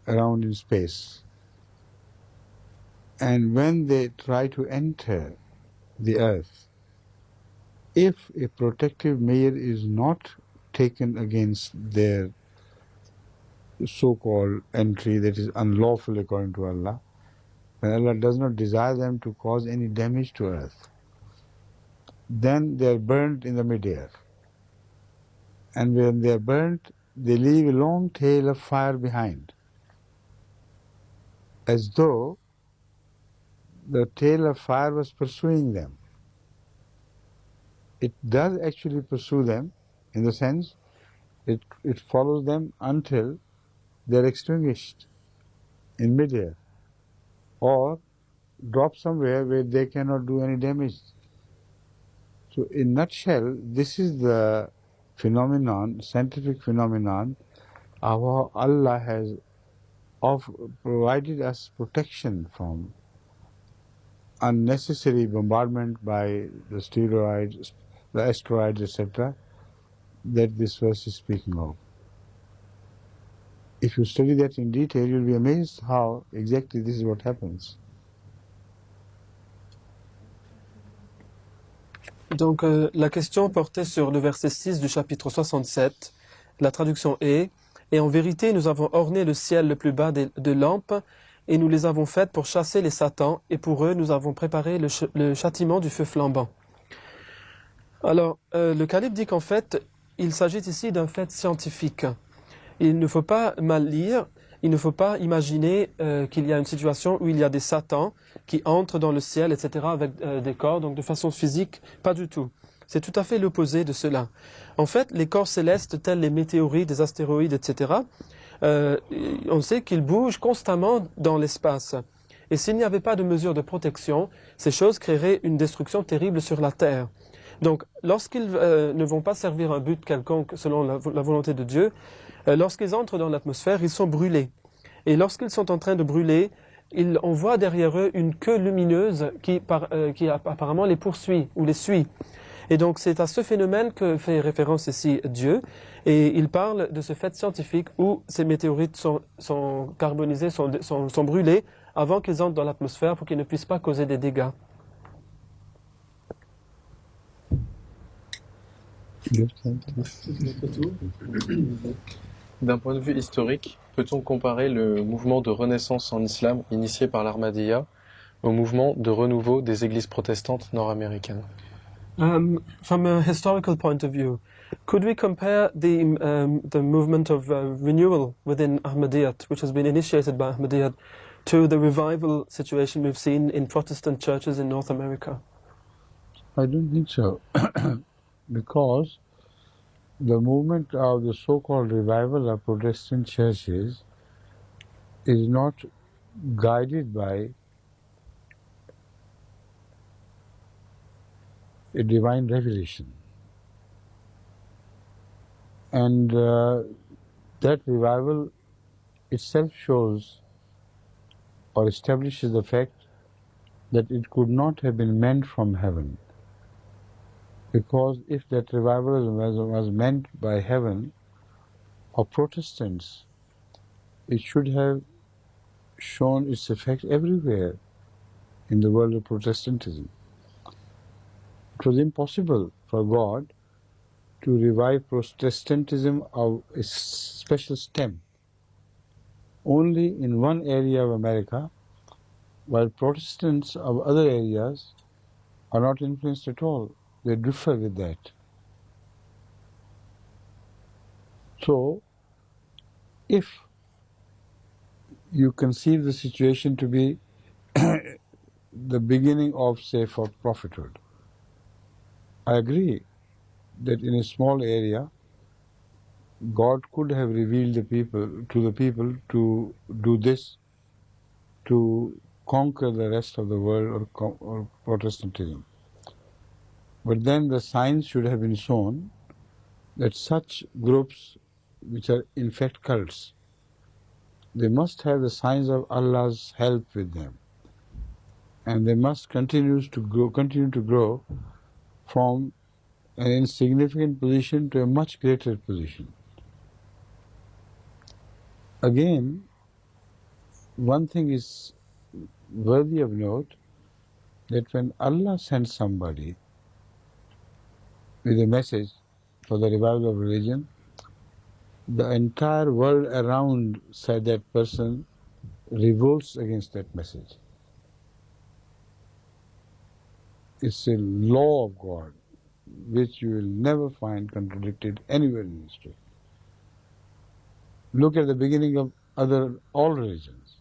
around in space. And when they try to enter the earth, if a protective measure is not taken against their so-called entry that is unlawful according to Allah, then Allah does not desire them to cause any damage to earth, then they are burnt in the mid-air. And when they are burnt, they leave a long tail of fire behind, as though the tail of fire was pursuing them. It does actually pursue them, in the sense it follows them until they are extinguished in mid-air, or drop somewhere where they cannot do any damage. So in a nutshell, this is the phenomenon, scientific phenomenon, of how Allah has provided us protection from unnecessary bombardment by the asteroids, etc., that this verse is speaking of. If you study that in detail, you'll be amazed how exactly this is what happens. Donc la question portait sur le verset 6 du chapitre 67. La traduction est: Et en vérité, nous avons orné le ciel le plus bas de lampes, et nous les avons faites pour chasser les satans, et pour eux, nous avons préparé le châtiment du feu flambant. Alors, le calife dit qu'en fait, il s'agit ici d'un fait scientifique. Il ne faut pas mal lire, il ne faut pas imaginer qu'il y a une situation où il y a des satans qui entrent dans le ciel, etc., avec des corps, donc de façon physique, pas du tout. C'est tout à fait l'opposé de cela. En fait, les corps célestes, tels les météorites, les astéroïdes, etc., on sait qu'ils bougent constamment dans l'espace. Et s'il n'y avait pas de mesures de protection, ces choses créeraient une destruction terrible sur la Terre. Donc, lorsqu'ils ne vont pas servir un but quelconque selon la volonté de Dieu, lorsqu'ils entrent dans l'atmosphère, ils sont brûlés. Et lorsqu'ils sont en train de brûler, on voit derrière eux une queue lumineuse qui apparemment les poursuit ou les suit. Et donc c'est à ce phénomène que fait référence ici Dieu, et il parle de ce fait scientifique où ces météorites sont carbonisés, sont brûlés avant qu'ils entrent dans l'atmosphère pour qu'ils ne puissent pas causer des dégâts. D'un point de vue historique, peut-on comparer le mouvement de renaissance en islam initié par l'Ahmadiyya au mouvement de renouveau des églises protestantes nord-américaines? From a historical point of view, could we compare the movement of renewal within Ahmadiyyat, which has been initiated by Ahmadiyyat, to the revival situation we've seen in Protestant churches in North America? I don't think so, because the movement of the so-called revival of Protestant churches is not guided by a divine revelation. And that revival itself shows or establishes the fact that it could not have been meant from heaven. Because if that revival was meant by heaven or Protestants, it should have shown its effect everywhere in the world of Protestantism. It was impossible for God to revive Protestantism of a special stem only in one area of America, while Protestants of other areas are not influenced at all. They differ with that. So, if you conceive the situation to be the beginning of, say, for prophethood, I agree that in a small area, God could have revealed the people to do this, to conquer the rest of the world or Protestantism. But then the signs should have been shown that such groups, which are in fact cults, they must have the signs of Allah's help with them, and they must continue to grow from an insignificant position to a much greater position. Again, one thing is worthy of note, that when Allah sends somebody with a message for the revival of religion, the entire world around said that person revolts against that message. It's a law of God which you will never find contradicted anywhere in history. Look at the beginning of all religions.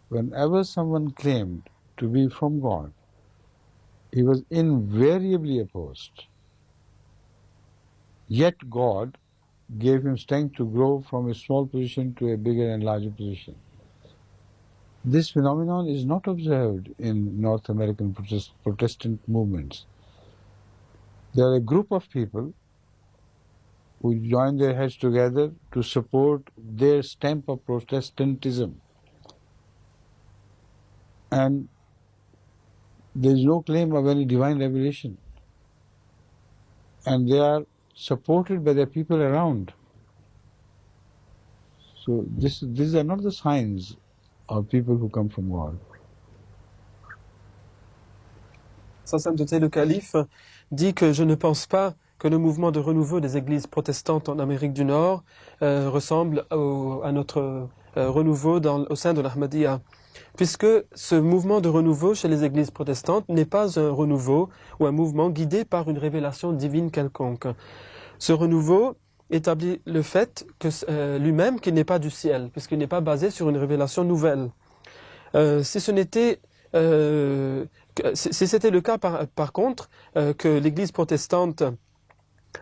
Whenever someone claimed to be from God, he was invariably opposed. Yet God gave him strength to grow from a small position to a bigger and larger position. This phenomenon is not observed in North American Protestant movements. There are a group of people who join their heads together to support their stamp of Protestantism. And there is no claim of any divine revelation. And they are supported by the people around. So these are not the signs of people who come from God. Sa Sainteté le Calife dit que je ne pense pas que le mouvement de renouveau des églises protestantes en Amérique du Nord ressemble à notre renouveau au sein de l'Ahmadiyya, puisque ce mouvement de renouveau chez les églises protestantes n'est pas un renouveau ou un mouvement guidé par une révélation divine quelconque. Ce renouveau établit le fait que lui-même qu'il n'est pas du ciel, puisqu'il n'est pas basé sur une révélation nouvelle. Si c'était le cas par contre, que l'Église protestante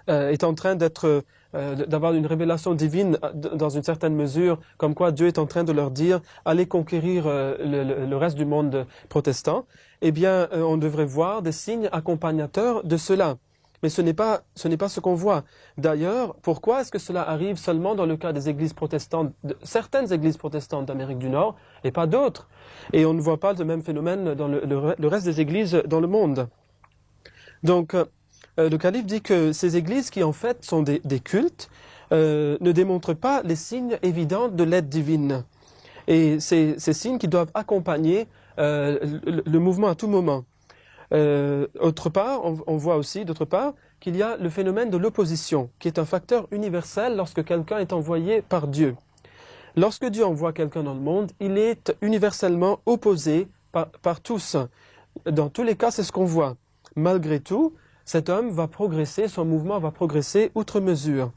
est en train d'avoir une révélation divine dans une certaine mesure, comme quoi Dieu est en train de leur dire allez conquérir le reste du monde protestant, eh bien on devrait voir des signes accompagnateurs de cela. mais ce n'est pas ce qu'on voit. D'ailleurs, pourquoi est-ce que cela arrive seulement dans le cas des églises protestantes, certaines églises protestantes d'Amérique du Nord, et pas d'autres? Et on ne voit pas le même phénomène dans le reste des églises dans le monde. Donc, le calife dit que ces églises qui en fait sont des cultes ne démontrent pas les signes évidents de l'aide divine. Et ces signes qui doivent accompagner le mouvement à tout moment. Autre part, on voit aussi, d'autre part, qu'il y a le phénomène de l'opposition, qui est un facteur universel lorsque quelqu'un est envoyé par Dieu. Lorsque Dieu envoie quelqu'un dans le monde, il est universellement opposé par tous. Dans tous les cas, c'est ce qu'on voit. Malgré tout, cet homme va progresser, son mouvement va progresser outre mesure.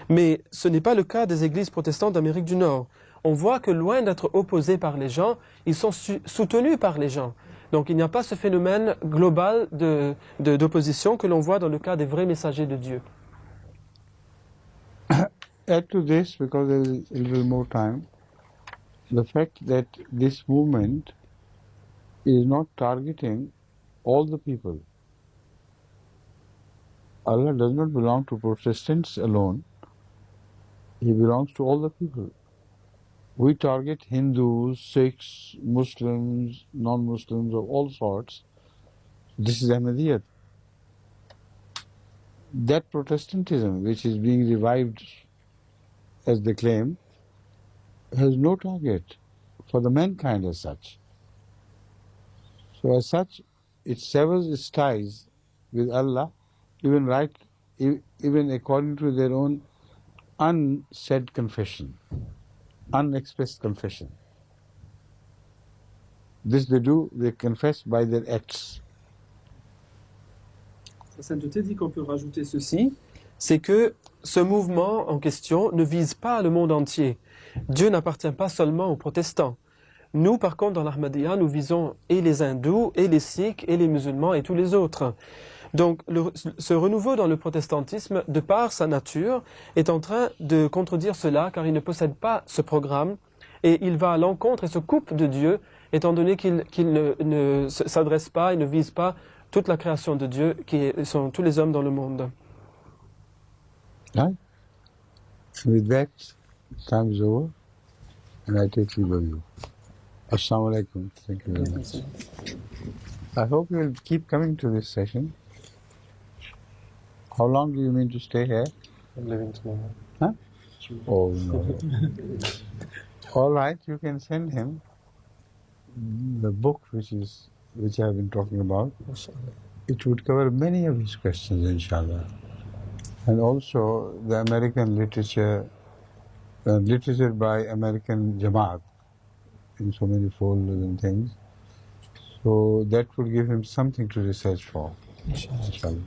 Mais ce n'est pas le cas des églises protestantes d'Amérique du Nord. On voit que loin d'être opposés par les gens, ils sont soutenus par les gens. Donc il n'y a pas ce phénomène global d'opposition que l'on voit dans le cas des vrais messagers de Dieu. Add to this, because there is a little more time, the fact that this movement is not targeting all the people. Allah does not belong to Protestants alone. He belongs to all the people. We target Hindus, Sikhs, Muslims, non-Muslims of all sorts. This is Ahmadiyyat. That Protestantism, which is being revived, as they claim, has no target for the mankind as such. So as such, it severs its ties with Allah, even according to their own unsaid confession, unexpressed confession. This they do, they confess by their acts. Sa sainteté dit qu'on peut rajouter ceci, c'est que ce mouvement en question ne vise pas le monde entier. Dieu n'appartient pas seulement aux protestants. Nous, par contre, dans l'Ahmadiyya, nous visons et les hindous, et les sikhs, et les musulmans, et tous les autres. Donc, ce renouveau dans le protestantisme, de par sa nature, est en train de contredire cela, car il ne possède pas ce programme, et il va à l'encontre et se coupe de Dieu, étant donné qu'il ne s'adresse pas et ne vise pas toute la création de Dieu, qui sont tous les hommes dans le monde. Right? With that, time is over, and I take leave of you. Assalamu alaikum. Thank you very much. I hope you will keep coming to this session. How long do you mean to stay here? I'm leaving tomorrow. Huh? Oh no. All right, you can send him the book which I have been talking about. It would cover many of his questions, inshallah. And also the American literature by American Jamaat in so many folders and things. So that would give him something to research for. Inshallah.